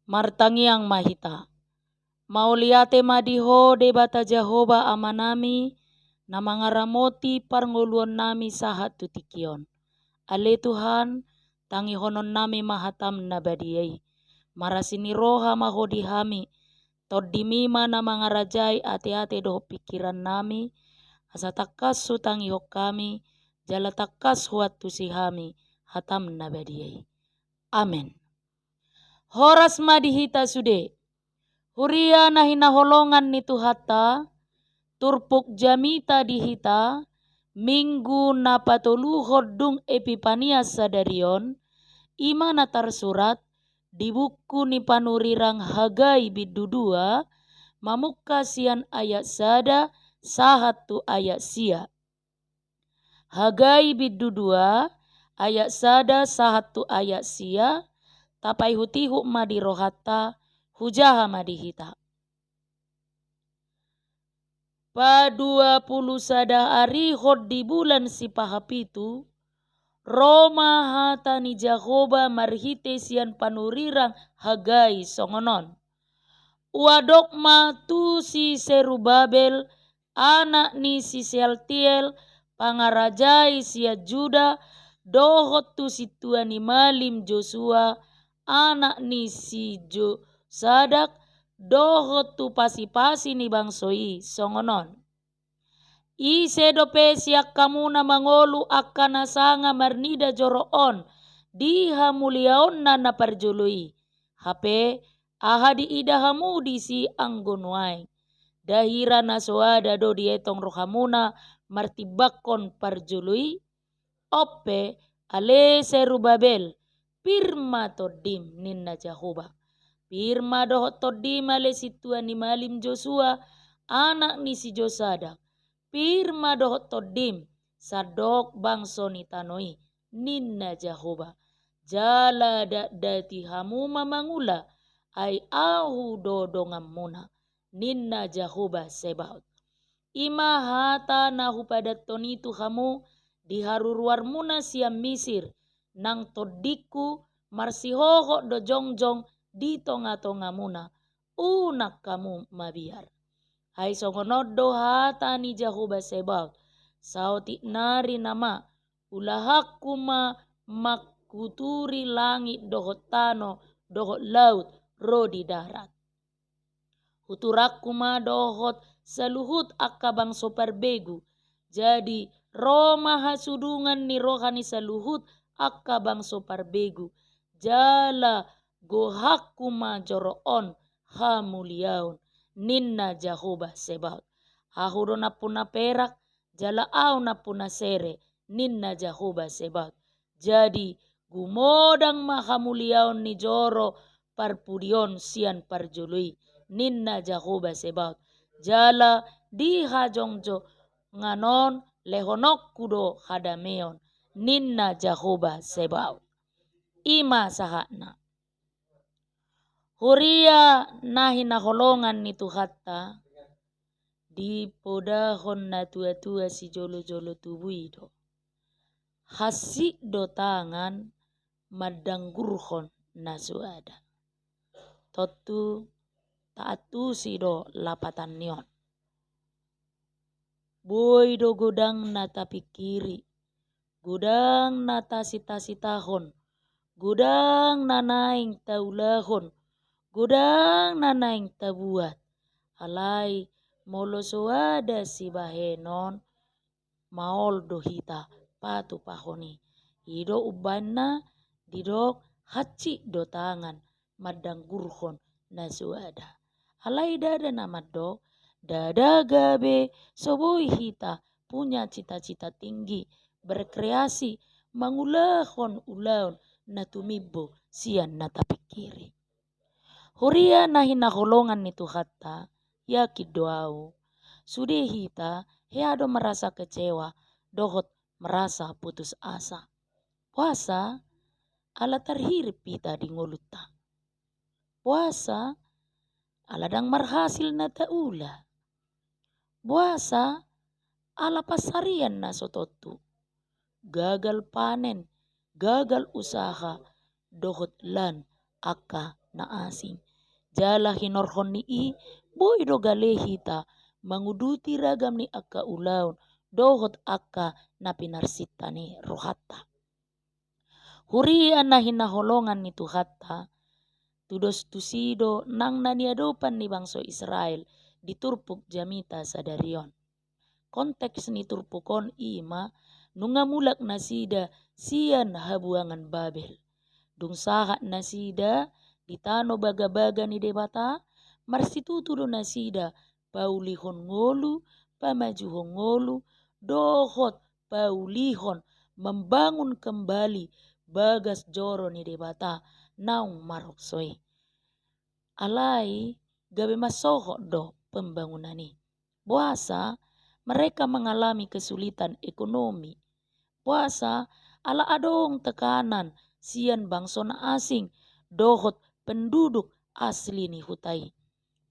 martangiang mahita. Mauliate madiho debata Jehoba amanami na mangaramoti parnguluan nami sahat tutikion. Ale Tuhan, tangihonon nami mahatam na badiyay. Marasini roha mahodi hami, toddimima na mga rajay ate-ate doho pikiran nami, asa takas su tangihok kami, jala takas huat tusi hami, hatam na badiyay. Amen. Horas madihita sude, huria na hinaholongan ni Tuhata, turpuk jamita dihita, minggu na patuluhod dung Epipanias sadarion, ima na tarsurat, di buku ni panurirang Hagai bidudua, mamukka sian ayat sada, sahat tu ayat sia. Hagai bidudua, ayat sada, sahat tu ayat sia, tapai hutihu madirohata, hujaha madihita. Pa 20 hari hod di bulan si pahapitu, Roma hata ni Jehoba marhite sian panurirang Hagai songonon. Uadokma tu si Serubabel, anak ni si Sealtiel, pangarajai sia Juda, dohot tu si tuani malim Joshua, anak ni si Josadak, dohot tu pasi-pasi ni bangsoi songonon. Ise dope siak kamuna mangolu akana sanga marnida joroon diha muliaon na parjului. Hape aha di ida hamudi si anggonwai. Dahira nasoada do dietong rohamuna martibakon parjului. Ope ale Serubabel pirma todim ninna Jehoba. Pirma dohot todim ale si tuani malim Joshua anak ni si Josadak. Pirma dohot todim sadok bangso ni tanoi ninna Jehoba. Jala dati hamu mamangula ay ahu dodongam muna ninna Jehoba Sebaot. Ima hata nahu padat tonitu hamu diharuruar muna siam Misir nang todiku marsihoho do jongjong di tonga-tonga muna unak kamu mabiar. Hai songonod do hata ni Jehoba Sebaot sauti nari nama ulahak kuma makuturi langit dohot tano dohot laut rodi darat. Huturak kuma dohot saluhut akabang soparbegu. Jadi Roma hasudungan ni rohani saluhut akabang soparbegu. Jala gohak kuma joroon hamuliaun ninna Jehoba Sebaot. Hahuro na puna perak jala au na puna sere ninna Jehoba Sebaot. Jadi gumodang mahamuliaun ni joro parpudion sian parjului ninna Jehoba Sebaot. Jala di hajongjo nganon lehonok kudo hadameon ninna Jehoba Sebaot. Ima sahana. Huria nahi naholongan ni Tuhata di podahon na tua-tua si jolo-jolo tubuido. Hasik do tangan madanggurhon na suada. Totu taatu si do lapatan nion. Boy do godang na tapikiri. Godang na tasita-sitahon. Godang na naing taulahon. Godang na naing tabuat. Alai molo soada si bahenon maol do hita patu pahoni. Ido ubanna didok haci do tangan madanggurhon na suada. Alai dada nama dok dada gabe soboi hita punya cita-cita tinggi berkreasi mangulahon ulaun na tumibo sian na tapikiri. Huria nahi naholongan ni Tuhata ya kidoau. Sude hita heado merasa kecewa dohot merasa putus asa. Puasa ala terhirip hita di ngoluta. Puasa ala dang marhasil na taula. Puasa ala pasarian na sototu. Gagal panen, gagal usaha, dohot lan aka na asing. Jala hinorhon ni boy do galehita manguduti ragam ni akka ulaun dohot akka na pinarsita ni rohatta. Hurian na hinaholongan ni Tuhatta tudos tusido nang naniadopan ni bangsa Israel di turpuk jamita sadarion. Konteks ni turpukon ima nungamulak nasida sian habuangan Babel. Dung sahat nasida ditano baga-baga ni debata marsitutudo nasida paulihon ngolu pamajuhon ngolu dohot paulihon membangun kembali bagas joro ni debata naung maroksoi. Alai gabe masoho do pembangunan ni. Puasa mereka mengalami kesulitan ekonomi. Puasa ala adong tekanan sian bangsa asing dohot penduduk asli ni hutai.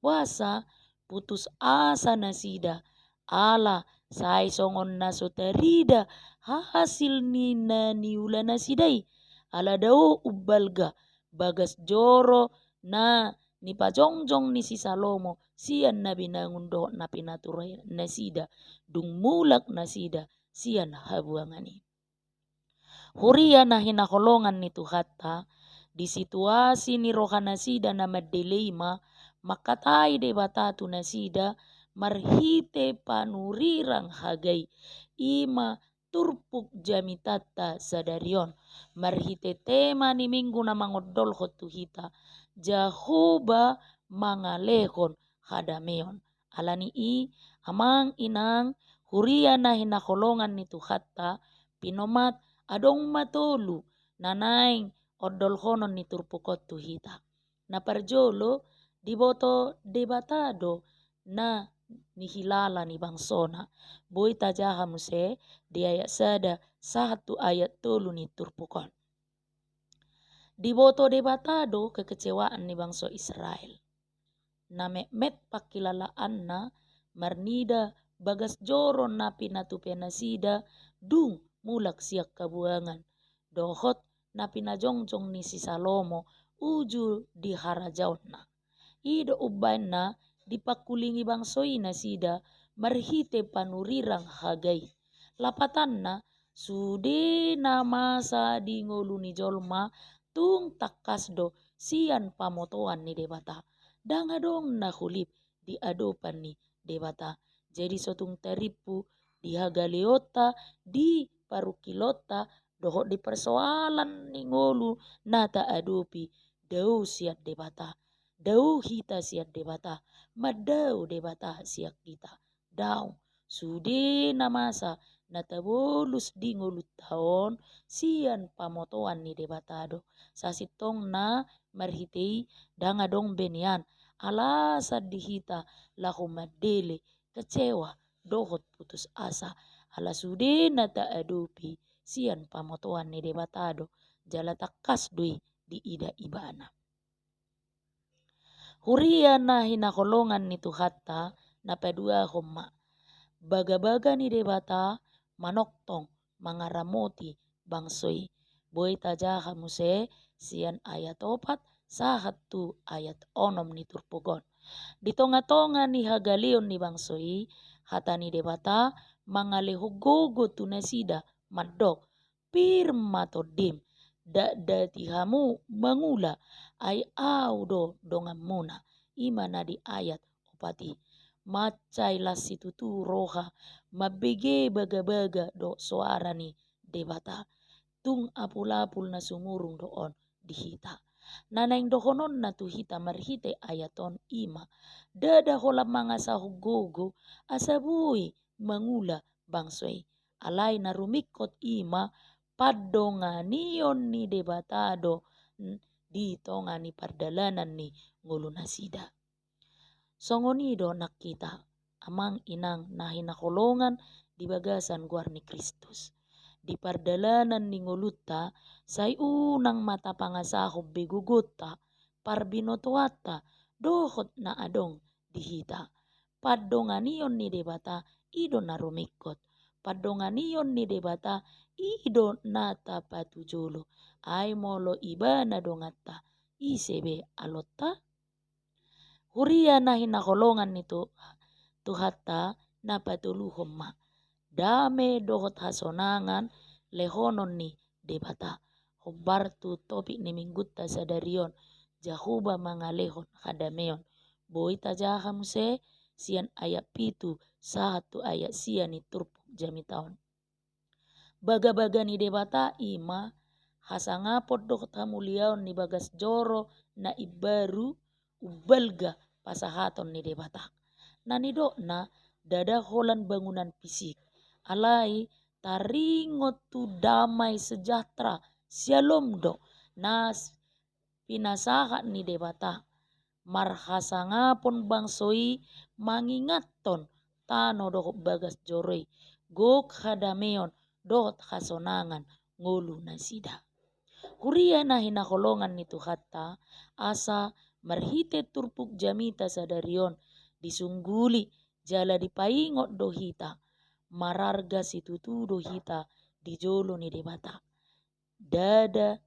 Puasa putus asa nasida ala sai songon naso terida hasil ni niula nasidai ala dao ubalga bagas joro na ni pajongjong ni si Salomo sian na binangun dohot na pinaturai nasida dung mulak nasida sian habuangani. Huria na hinakolongan ni Tuhatta di situasi ni rohana sida na madelema makatai de batatu nasida marhite panurirang hagai ima turpuk jamitata sadarion marhite tema ni minggu na mangodol hotuhita Jahoba mangalehon hadameon alani amang inang huria na hinakolongan ni Tuhatta pinomat adong matolu nanaing odol honon ni turpukot tuhita. Na parjolo diboto debatado na nihilala ni bangsona. Boy tajaha muse di ayat sada satu ayat tolu ni turpukon. Diboto debatado kekecewaan ni bangsa Israel. Na met pakilalaan na marnida bagas joro na pinatupenasida dung mulak siak kabuangan. Dohot na pinajongjong ni si Salomo uju di harajaon na. Ido ubain na dipakulingi bangsoi nasida marhite panurirang hagai. Lapatan na sude na masa di ngolu ni jolma tung takasdo sian pamotoan ni debata. Dangadong na hulip di adopan ni debata. Jadi sotung teripu di hagaleota di parukilota dohot di persoalan ni ngolu nata adopi dau siat debata. Dau hita siat debata. Madau debata siat kita. Dau sude na masa natabolus di ngolu tahun sian pamotoan ni debatado. Sasitong na marhitei dangadong benian alasad dihita lahu madele kecewa dohot putus asa ala sude nata adopi sian pamotoan ni debatado jala takas doi di ida ibana. Huria na hinakolongan ni Tuhatta na padua homa baga-baga ni debata manoktong mangaramoti bangsoi. Boy tajaha muse sian ayat 4 sahatu ayat 6 ni turpugon. Di tonga-tonga ni hagalion ni bangsoi hata ni debata mangalehugogo tunasida madok pirmatodim datihamu mangula ay audo dongamuna imana di ayat opati macai lasitutu roha mabege baga-baga do suara ni debata tung apul-apul na sumurung doon dihita. Nanaing dohonon na tuhita marhite ayaton ima dada hola mga sahugogo asabui mangula bangsoi alay na rumikot ima padonganion ni debatado dito nga ni pardalanan ni ngulunasida. Songonido nakita amang inang na hinakolongan di bagasan guar ni Kristus. Di pardalanan ni nguluta say unang mata pangasahob begugutta parbinotuata dohot na adong dihita. Padonganion ni debata ido na rumikot. Padonganion ni debata ido nata patujolo ay molo iba na dongata isebe alota. Huria na hinakolongan nito tuhata na patuluhom ma. Dame dohot hasonangan lehonon ni debata. Hubartu topik ni minggutta sadarion jahuba mangalehon hadameon. Boita jaham se sian ayat pitu satu ayat sian ni turpuk jamitaon. Baga-baga ni debata ima hasangapot dohot hamuliaon ni bagas joro na ibaru ubalga pasahaton ni debata. Nani na dada holan bangunan fisik. Alai taringot tu damai sejahtera shalom do nas pinasahat ni debata. Marhasangapon bangsoi mangingaton tano dohot bagas joroi. Gok hadameon dohot hasonangan ngolu nasida. Huria na hinakolongan ni tuhata asa marhite turpuk jamita sadarion disungguli jala dipaingot dohita mararga situtu dohita dijolo ni debata. Dada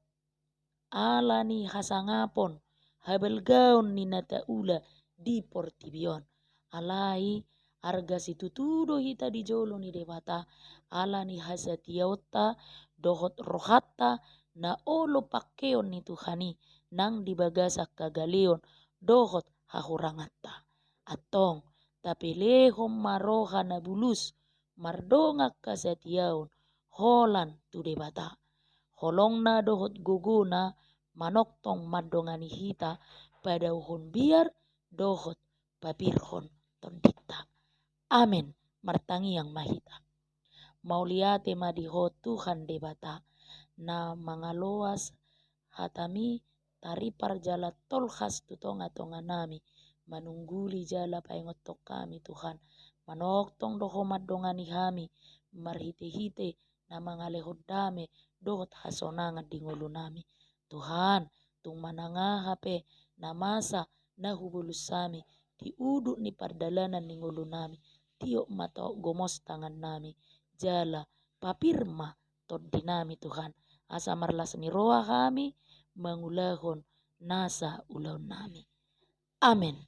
alani hasangapon habelgaon ni nataula di portibion. Alai arga situtu dohita dijolo ni debata alani hasatiaota dohot rohata na olo pakeon ni Tuhani nang dibagasak kagaleon dohot hahurangata. Atong tapelehom maroha na bulus mardongak kasatiaon holan tu debata. Holongna dohot gogona manoktong madongani hita pada uhon biar dohot papirhon tondita. Amin. Martangi yang mahita. Mauliate madiho Tuhan debata na mangaloas hatami taripar jala tolhas tutonga-tonga nami manungguli jala paingotok kami Tuhan manoktong dohomat dongani hami marhite-hite na mangalehod dame dohot hasonangan di ngulu nami Tuhan tung mananga hape na masa na hubulus sami di uduk ni pardalanan ni ngulu nami tiok mata gomos tangan nami jala papirma tod dinami Tuhan asa marlas ni roa kami mangulahon nasa ulaun nami. Amin.